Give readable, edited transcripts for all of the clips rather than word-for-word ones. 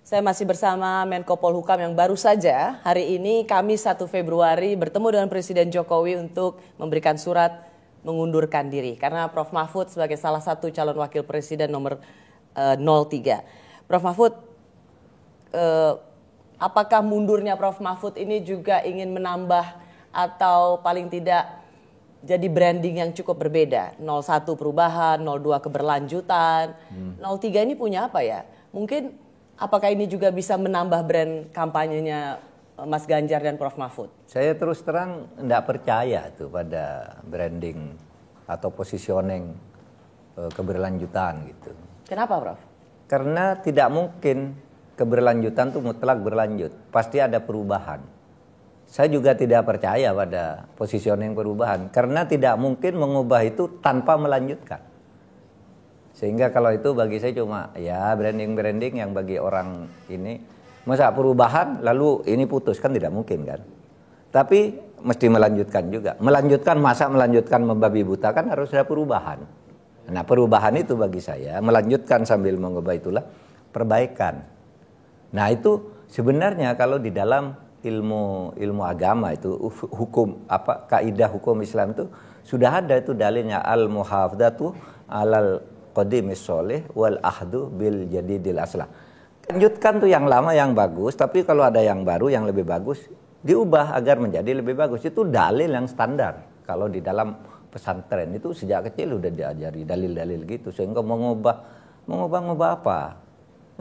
Saya masih bersama Menko Polhukam yang baru saja hari ini Kamis 1 Februari bertemu dengan Presiden Jokowi untuk memberikan surat mengundurkan diri. Karena Prof. Mahfud sebagai salah satu calon wakil presiden nomor 03. Prof. Mahfud, apakah mundurnya Prof. Mahfud ini juga ingin menambah atau paling tidak jadi branding yang cukup berbeda? 01 perubahan, 02 keberlanjutan, 03 ini punya apa ya? Mungkin apakah ini juga bisa menambah brand kampanyenya Mas Ganjar dan Prof. Mahfud? Saya terus terang tidak percaya tuh pada branding atau positioning keberlanjutan gitu. Kenapa, Prof? Karena tidak mungkin keberlanjutan tuh mutlak berlanjut. Pasti ada perubahan. Saya juga tidak percaya pada positioning perubahan. Karena tidak mungkin mengubah itu tanpa melanjutkan. Sehingga kalau itu bagi saya cuma ya branding-branding yang bagi orang ini. Masa perubahan lalu ini putus, kan tidak mungkin kan. Tapi mesti melanjutkan juga. Melanjutkan membabi buta kan harus ada perubahan. Nah perubahan itu bagi saya melanjutkan sambil mengubah itulah perbaikan. Nah itu sebenarnya kalau di dalam ilmu agama itu hukum kaidah hukum Islam itu sudah ada itu dalilnya al-muhafadzatu alal qadimis sholih wal ahdu bil jadidil aslah. Lanjutkan tuh yang lama yang bagus, tapi kalau ada yang baru yang lebih bagus diubah agar menjadi lebih bagus. Itu dalil yang standar. Kalau di dalam pesantren itu sejak kecil udah diajari dalil-dalil gitu, sehingga mengubah apa?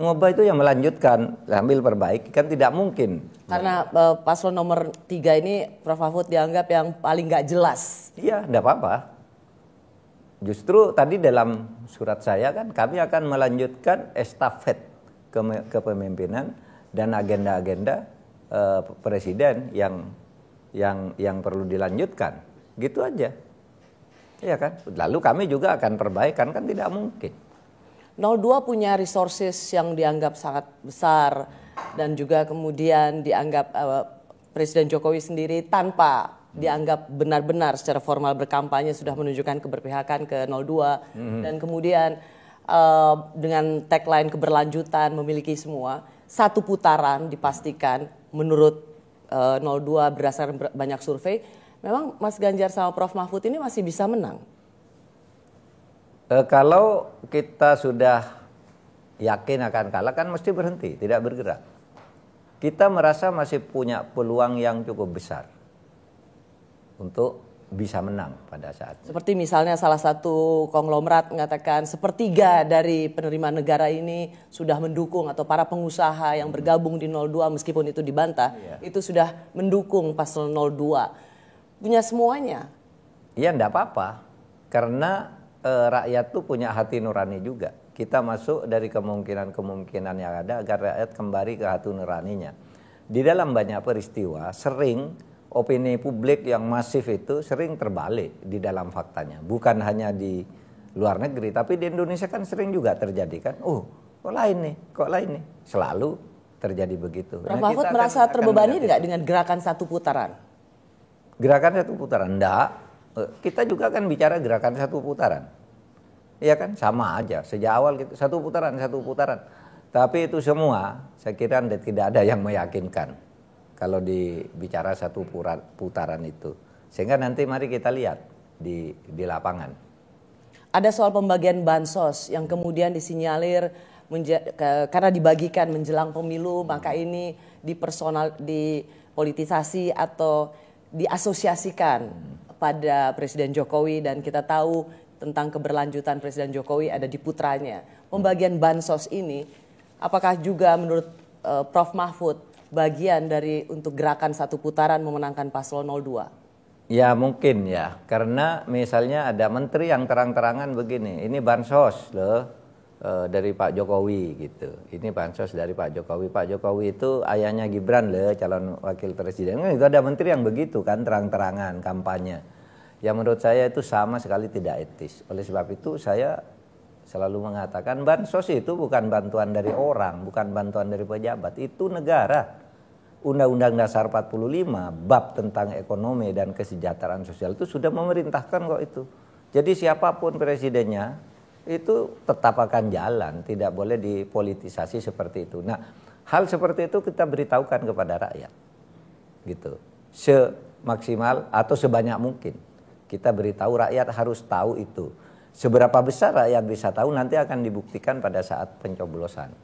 Mengubah itu yang melanjutkan sambil perbaiki kan tidak mungkin. Karena paslon nomor 3 ini Prof. Mahfud dianggap yang paling nggak jelas. Iya, enggak apa-apa. Justru tadi dalam surat saya kan kami akan melanjutkan estafet kepemimpinan dan agenda-agenda presiden yang perlu dilanjutkan. Gitu aja. Iya kan? Lalu kami juga akan perbaikan, kan tidak mungkin. 02 punya resources yang dianggap sangat besar dan juga kemudian dianggap Presiden Jokowi sendiri tanpa dianggap benar-benar secara formal berkampanye sudah menunjukkan keberpihakan ke 02 dan kemudian dengan tagline keberlanjutan memiliki semua satu putaran dipastikan menurut 02 berdasarkan banyak survei memang Mas Ganjar sama Prof. Mahfud ini masih bisa menang. Kalau kita sudah yakin akan kalah kan mesti berhenti, tidak bergerak. Kita merasa masih punya peluang yang cukup besar untuk bisa menang pada saat itu. Seperti misalnya salah satu konglomerat mengatakan sepertiga dari penerimaan negara ini sudah mendukung atau para pengusaha yang bergabung di 02 meskipun itu dibantah, itu sudah mendukung paslon 02. Punya semuanya. Iya enggak apa-apa. Karena rakyat tuh punya hati nurani juga. Kita masuk dari kemungkinan yang ada agar rakyat kembali ke hati nuraninya. Di dalam banyak peristiwa sering opini publik yang masif itu sering terbalik di dalam faktanya. Bukan hanya di luar negeri, tapi di Indonesia kan sering juga terjadi kan. Kok lain nih? Selalu terjadi begitu. Prof. Mahfud merasa terbebani tidak dengan gerakan satu putaran? Gerakan satu putaran? Enggak. Kita juga kan bicara gerakan satu putaran. Iya kan? Sama aja. Sejak awal gitu, satu putaran. Tapi itu semua saya kira tidak ada yang meyakinkan. Kalau dibicara satu putaran itu. Sehingga nanti mari kita lihat di lapangan. Ada soal pembagian bansos yang kemudian disinyalir karena dibagikan menjelang pemilu, maka ini dipolitisasi atau diasosiasikan pada Presiden Jokowi dan kita tahu tentang keberlanjutan Presiden Jokowi ada di putranya. Pembagian bansos ini apakah juga menurut Prof. Mahfud bagian dari untuk gerakan satu putaran memenangkan paslon 02? Ya mungkin ya, karena misalnya ada menteri yang terang-terangan begini, ini bansos loh dari Pak Jokowi gitu. Ini bansos dari Pak Jokowi. Pak Jokowi itu ayahnya Gibran loh, calon wakil presiden. Itu ada menteri yang begitu kan terang-terangan kampanye. Ya menurut saya itu sama sekali tidak etis. Oleh sebab itu saya selalu mengatakan bansos itu bukan bantuan dari orang, bukan bantuan dari pejabat, itu negara. Undang-Undang Dasar 45 bab tentang ekonomi dan kesejahteraan sosial itu sudah memerintahkan kok itu. Jadi siapapun presidennya itu tetap akan jalan, tidak boleh dipolitisasi seperti itu. Nah, hal seperti itu kita beritahukan kepada rakyat, gitu, semaksimal atau sebanyak mungkin. Kita beritahu rakyat harus tahu itu. Seberapa besar rakyat bisa tahu nanti akan dibuktikan pada saat pencoblosan.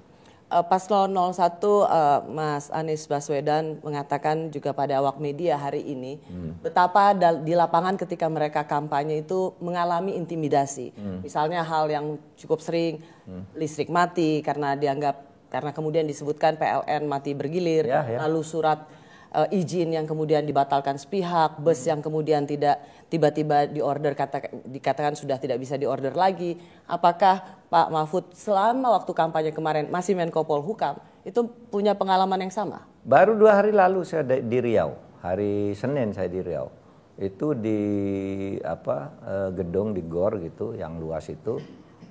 Paslon 01 Mas Anies Baswedan mengatakan juga pada awak media hari ini betapa di lapangan ketika mereka kampanye itu mengalami intimidasi. Misalnya hal yang cukup sering listrik mati karena kemudian disebutkan PLN mati bergilir, lalu surat izin yang kemudian dibatalkan sepihak, bus yang kemudian tidak tiba-tiba dikatakan sudah tidak bisa diorder lagi. Apakah Pak Mahfud selama waktu kampanye kemarin masih Menko Polhukam itu punya pengalaman yang sama? Baru 2 hari lalu saya di Riau, hari Senin saya di Riau. Itu di gedung di GOR gitu yang luas itu.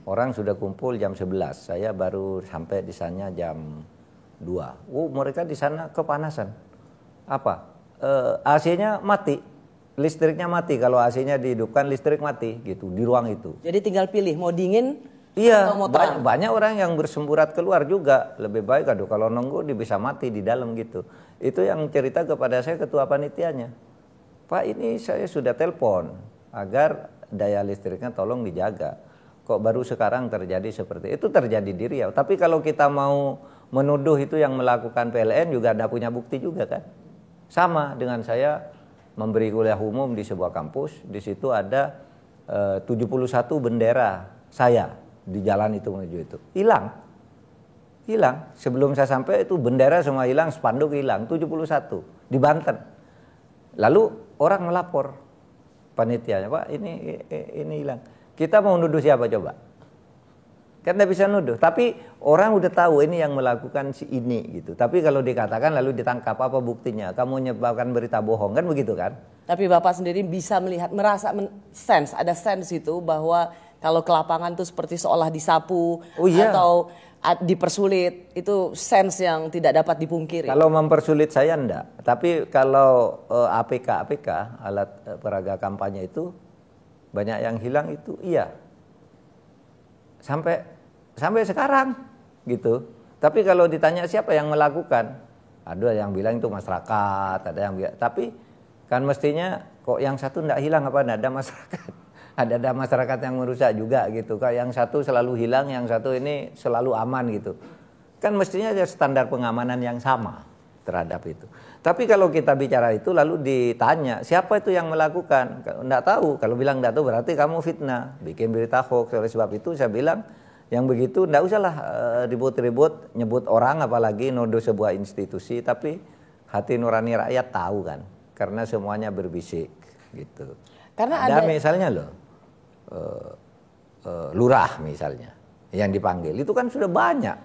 Orang sudah kumpul jam 11. Saya baru sampai di sana jam 2. Mereka di sana kepanasan. AC-nya mati, listriknya mati. Kalau AC-nya dihidupkan, listrik mati gitu di ruang itu. Jadi tinggal pilih mau dingin iya, atau mau terang. Banyak orang yang bersemburat keluar juga. Lebih baik kalau nunggu dia bisa mati di dalam gitu. Itu yang cerita kepada saya ketua panitianya. Pak, ini saya sudah telepon agar daya listriknya tolong dijaga. Kok baru sekarang terjadi seperti itu? Terjadi di Riau. Tapi kalau kita mau menuduh itu yang melakukan PLN juga ada punya bukti juga kan. Sama dengan saya memberi kuliah umum di sebuah kampus, di situ ada 71 bendera saya di jalan itu menuju itu. Hilang. Sebelum saya sampai itu bendera semua hilang, spanduk hilang, 71 di Banten. Lalu orang melapor panitianya, Pak ini hilang. Kita mau nuduh siapa coba? Kan tidak bisa nuduh, tapi orang udah tahu ini yang melakukan si ini gitu. Tapi kalau dikatakan lalu ditangkap, apa buktinya? Kamu menyebarkan berita bohong, kan begitu kan? Tapi Bapak sendiri bisa melihat, ada sense itu bahwa kalau ke lapangan tuh seperti seolah disapu atau dipersulit, itu sense yang tidak dapat dipungkiri. Kalau mempersulit saya enggak, tapi kalau APK alat peraga kampanye itu banyak yang hilang itu iya. Sampai sekarang gitu. Tapi kalau ditanya siapa yang melakukan, ada yang bilang itu masyarakat, ada yang bilang, tapi kan mestinya kok yang satu enggak hilang apa ada masyarakat. Ada masyarakat yang merusak juga gitu. Kayak yang satu selalu hilang, yang satu ini selalu aman gitu. Kan mestinya ada standar pengamanan yang sama terhadap itu. Tapi kalau kita bicara itu lalu ditanya siapa itu yang melakukan, enggak tahu. Kalau bilang enggak tahu berarti kamu fitnah, bikin berita hoax. Oleh sebab itu saya bilang yang begitu enggak usahlah ribut-ribut nyebut orang, apalagi nodo sebuah institusi. Tapi hati nurani rakyat tahu kan, karena semuanya berbisik gitu. Karena ada misalnya lurah misalnya yang dipanggil itu kan sudah banyak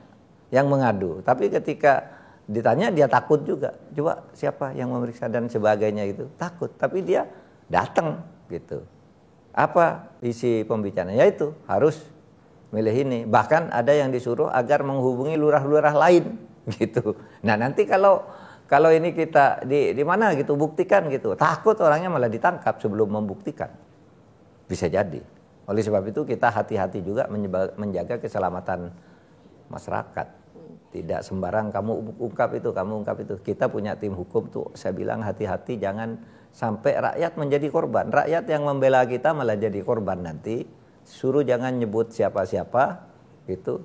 yang mengadu, tapi ketika ditanya dia takut juga. Coba siapa yang memeriksa dan sebagainya itu takut, tapi dia datang gitu. Apa isi pembicaraan? Yaitu harus milih ini. Bahkan ada yang disuruh agar menghubungi lurah-lurah lain gitu. Nah nanti kalau ini kita di mana gitu buktikan gitu, takut orangnya malah ditangkap sebelum membuktikan. Bisa jadi. Oleh sebab itu kita hati-hati juga menjaga keselamatan masyarakat. Tidak sembarang kamu ungkap itu. Kita punya tim hukum tuh, saya bilang hati-hati jangan sampai rakyat menjadi korban. Rakyat yang membela kita malah jadi korban nanti. Suruh jangan nyebut siapa-siapa gitu.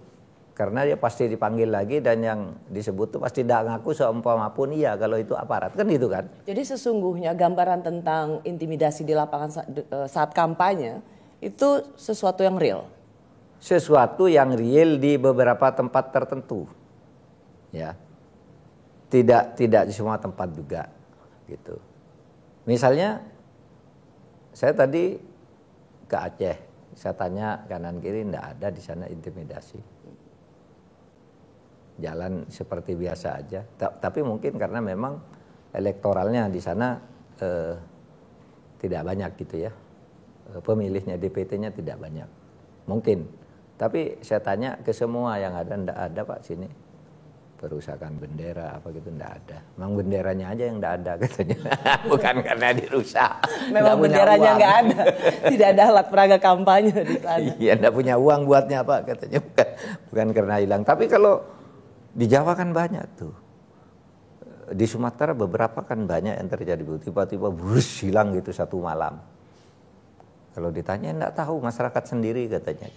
Karena dia pasti dipanggil lagi dan yang disebut tuh pasti tidak ngaku seumpama pun iya kalau itu aparat. Kan gitu kan. Jadi sesungguhnya gambaran tentang intimidasi di lapangan saat kampanye itu sesuatu yang real. Sesuatu yang real di beberapa tempat tertentu. Ya, tidak di semua tempat juga gitu. Misalnya saya tadi ke Aceh, saya tanya kanan kiri, tidak ada di sana intimidasi. Jalan seperti biasa aja. Tapi mungkin karena memang elektoralnya di sana tidak banyak gitu ya, pemilihnya DPT-nya tidak banyak, mungkin. Tapi saya tanya ke semua yang ada, tidak ada Pak sini. perusakan bendera apa gitu enggak ada. Memang benderanya aja yang enggak ada katanya. Bukan karena dirusak. Memang benderanya enggak ada. Tidak ada alat peraga kampanye di sana. Iya, enggak punya uang buatnya apa katanya. Bukan karena hilang. Tapi kalau di Jawa kan banyak tuh. Di Sumatera beberapa kan banyak yang terjadi, tiba-tiba brus hilang gitu satu malam. Kalau ditanya enggak tahu, masyarakat sendiri katanya.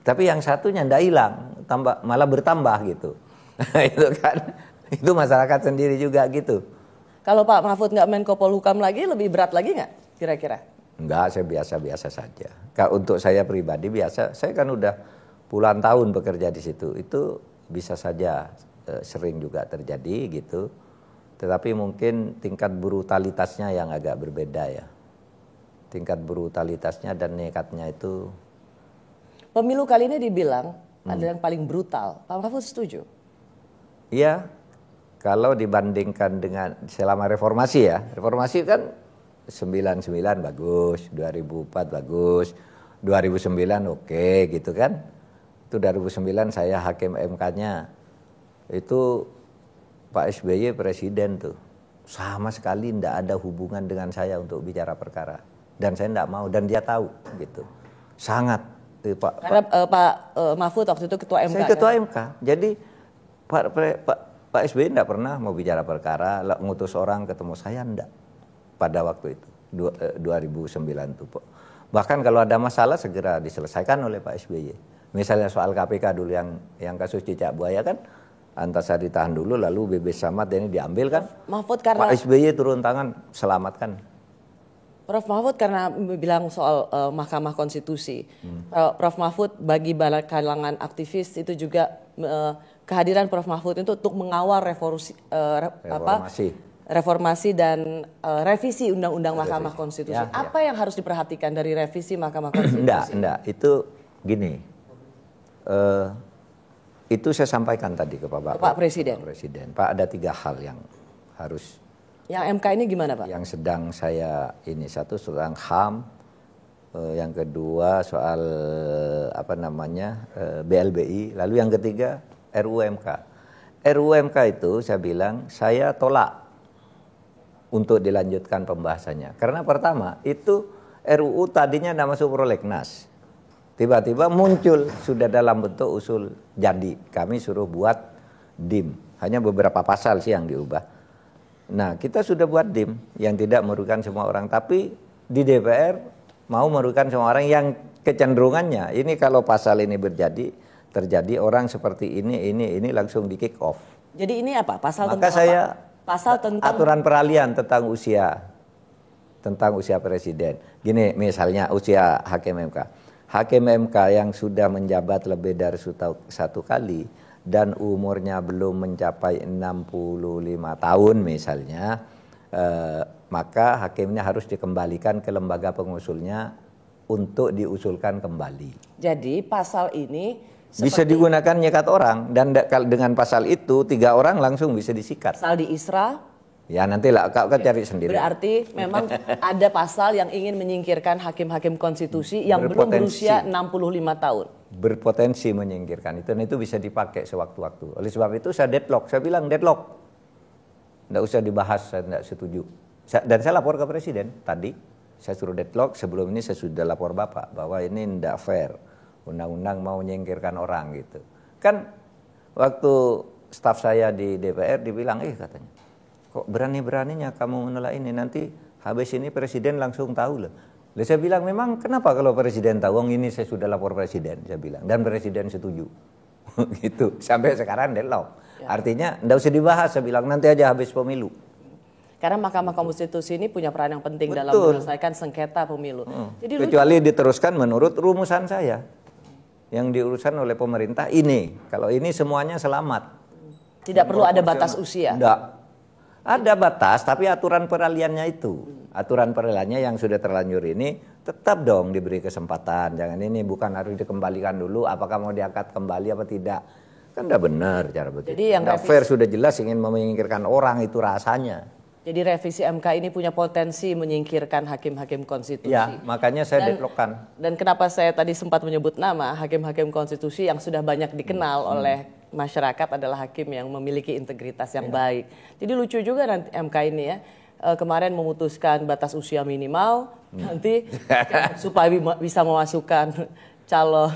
Tapi yang satunya enggak hilang, malah bertambah gitu. Itu kan, itu masyarakat sendiri juga gitu. Kalau Pak Mahfud nggak Menko Polhukam lagi, lebih berat lagi nggak kira-kira? Enggak, saya biasa-biasa saja. Untuk saya pribadi biasa, saya kan udah puluhan tahun bekerja di situ. Itu bisa saja sering juga terjadi gitu. Tetapi mungkin tingkat brutalitasnya yang agak berbeda ya. Tingkat brutalitasnya dan nekatnya itu. Pemilu kali ini dibilang adalah yang paling brutal. Pak Mahfud setuju? Iya, kalau dibandingkan dengan selama reformasi ya. Reformasi kan 99 bagus, 2004 bagus, 2009 oke gitu kan. Itu 2009 saya hakim MK-nya. Itu Pak SBY presiden tuh. Sama sekali tidak ada hubungan dengan saya untuk bicara perkara. Dan saya tidak mau, dan dia tahu gitu. Sangat. Karena Pak Mahfud waktu itu ketua MK. Saya ketua MK. Jadi Pak SBY tidak pernah mau bicara perkara, ngutus orang ketemu saya enggak. Pada waktu itu, 2009 itu. Bahkan kalau ada masalah segera diselesaikan oleh Pak SBY. Misalnya soal KPK dulu yang kasus cicak buaya kan, Antasari ditahan dulu, lalu Bebes Samad ini diambil kan. Mahfud karena Pak SBY turun tangan, selamatkan. Prof Mahfud karena bilang soal Mahkamah Konstitusi. Prof Mahfud bagi kalangan aktivis itu juga kehadiran Prof Mahfud itu untuk mengawal reformasi dan revisi Undang-Undang Mahkamah Konstitusi. Apa yang harus diperhatikan dari revisi Mahkamah Konstitusi? Enggak. Itu gini. Itu saya sampaikan tadi ke Pak Presiden. Pak, ada 3 hal yang harus. Yang MK ini gimana Pak? Yang sedang saya ini, satu tentang HAM, yang kedua soal BLBI, lalu yang ketiga RUU-MK. RUU-MK itu saya bilang saya tolak untuk dilanjutkan pembahasannya. Karena pertama itu RUU tadinya tidak masuk prolegnas. Tiba-tiba muncul sudah dalam bentuk usul jadi. Kami suruh buat DIM. Hanya beberapa pasal sih yang diubah. Nah, kita sudah buat DIM yang tidak merugikan semua orang. Tapi di DPR mau merugikan semua orang yang kecenderungannya. Ini kalau pasal ini terjadi orang seperti ini langsung di kick off. Jadi ini apa? Pasal tentang aturan peralihan tentang usia presiden. Gini misalnya usia hakim MK. Hakim MK yang sudah menjabat lebih dari 1 kali dan umurnya belum mencapai 65 tahun misalnya, maka hakimnya harus dikembalikan ke lembaga pengusulnya untuk diusulkan kembali. Jadi pasal ini bisa digunakan nyekat orang, dan dengan pasal itu 3 orang langsung bisa disikat. Pasal di ISRA. Ya nantilah kau cari sendiri. Berarti memang ada pasal yang ingin menyingkirkan hakim-hakim konstitusi yang belum berusia 65 tahun. Berpotensi menyingkirkan itu, dan itu bisa dipakai sewaktu-waktu. Oleh sebab itu saya deadlock, saya bilang deadlock. Tidak usah dibahas, saya tidak setuju. Dan saya lapor ke Presiden tadi, saya suruh deadlock. Sebelum ini saya sudah lapor Bapak bahwa ini tidak fair. Undang-undang mau menyingkirkan orang gitu. Kan waktu staf saya di DPR dibilang, katanya, kok berani-beraninya kamu menolak ini, nanti habis ini Presiden langsung tahu loh. Lalu saya bilang, memang kenapa kalau Presiden tahu? Ini saya sudah lapor Presiden, saya bilang, dan Presiden setuju. Gitu. Sampai sekarang deadlock. Ya. Artinya tidak usah dibahas, saya bilang, nanti aja habis pemilu. Karena Mahkamah Konstitusi ini punya peran yang penting dalam menyelesaikan sengketa pemilu. Jadi kecuali diteruskan menurut rumusan saya. Yang diurusan oleh pemerintah ini. Kalau ini semuanya selamat. Tidak perlu ada batas usia. Tidak. Ada batas, tapi aturan peralihannya itu. Aturan peralihannya yang sudah terlanjur ini tetap dong diberi kesempatan. Jangan ini bukan harus dikembalikan dulu, apakah mau diangkat kembali apa tidak. Kan tidak benar cara begitu. Jadi yang fair sudah jelas ingin menyingkirkan orang itu rasanya. Jadi revisi MK ini punya potensi menyingkirkan hakim-hakim konstitusi. Ya, makanya saya deadlockkan. Dan kenapa saya tadi sempat menyebut nama hakim-hakim konstitusi yang sudah banyak dikenal oleh masyarakat adalah hakim yang memiliki integritas yang baik. Jadi lucu juga nanti MK ini ya. Kemarin memutuskan batas usia minimal, nanti supaya bisa memasukkan calon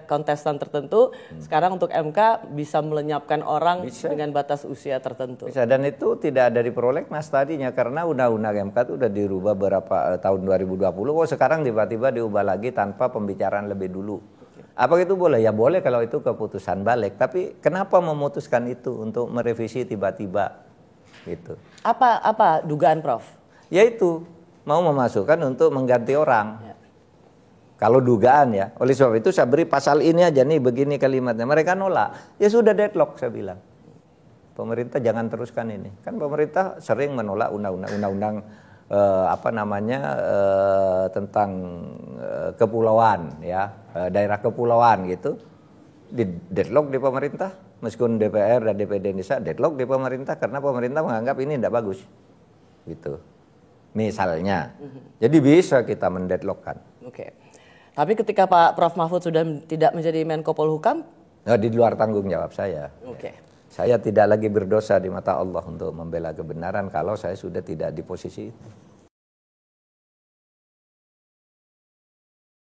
kontestan tertentu. Sekarang untuk MK bisa melenyapkan orang dengan batas usia tertentu. Bisa, dan itu tidak ada di prolegnas tadinya karena undang-undang MK itu udah dirubah beberapa tahun 2020. Sekarang tiba-tiba diubah lagi tanpa pembicaraan lebih dulu. Apa itu boleh? Ya boleh kalau itu keputusan balik. Tapi kenapa memutuskan itu untuk merevisi tiba-tiba gitu? Apa dugaan Prof? Yaitu mau memasukkan untuk mengganti orang. Kalau dugaan ya, oleh sebab itu saya beri pasal ini aja nih begini kalimatnya. Mereka nolak, ya sudah deadlock saya bilang. Pemerintah jangan teruskan ini. Kan pemerintah sering menolak undang-undang tentang kepulauan ya, daerah kepulauan gitu. Di deadlock di pemerintah, meskipun DPR dan DPD Indonesia deadlock di pemerintah karena pemerintah menganggap ini tidak bagus. Gitu. Misalnya. Jadi bisa kita mendeadlockkan. Oke. Tapi ketika Pak Prof Mahfud sudah tidak menjadi Menko Polhukam? Di luar tanggung jawab saya. Oke. Saya tidak lagi berdosa di mata Allah untuk membela kebenaran kalau saya sudah tidak di posisi itu.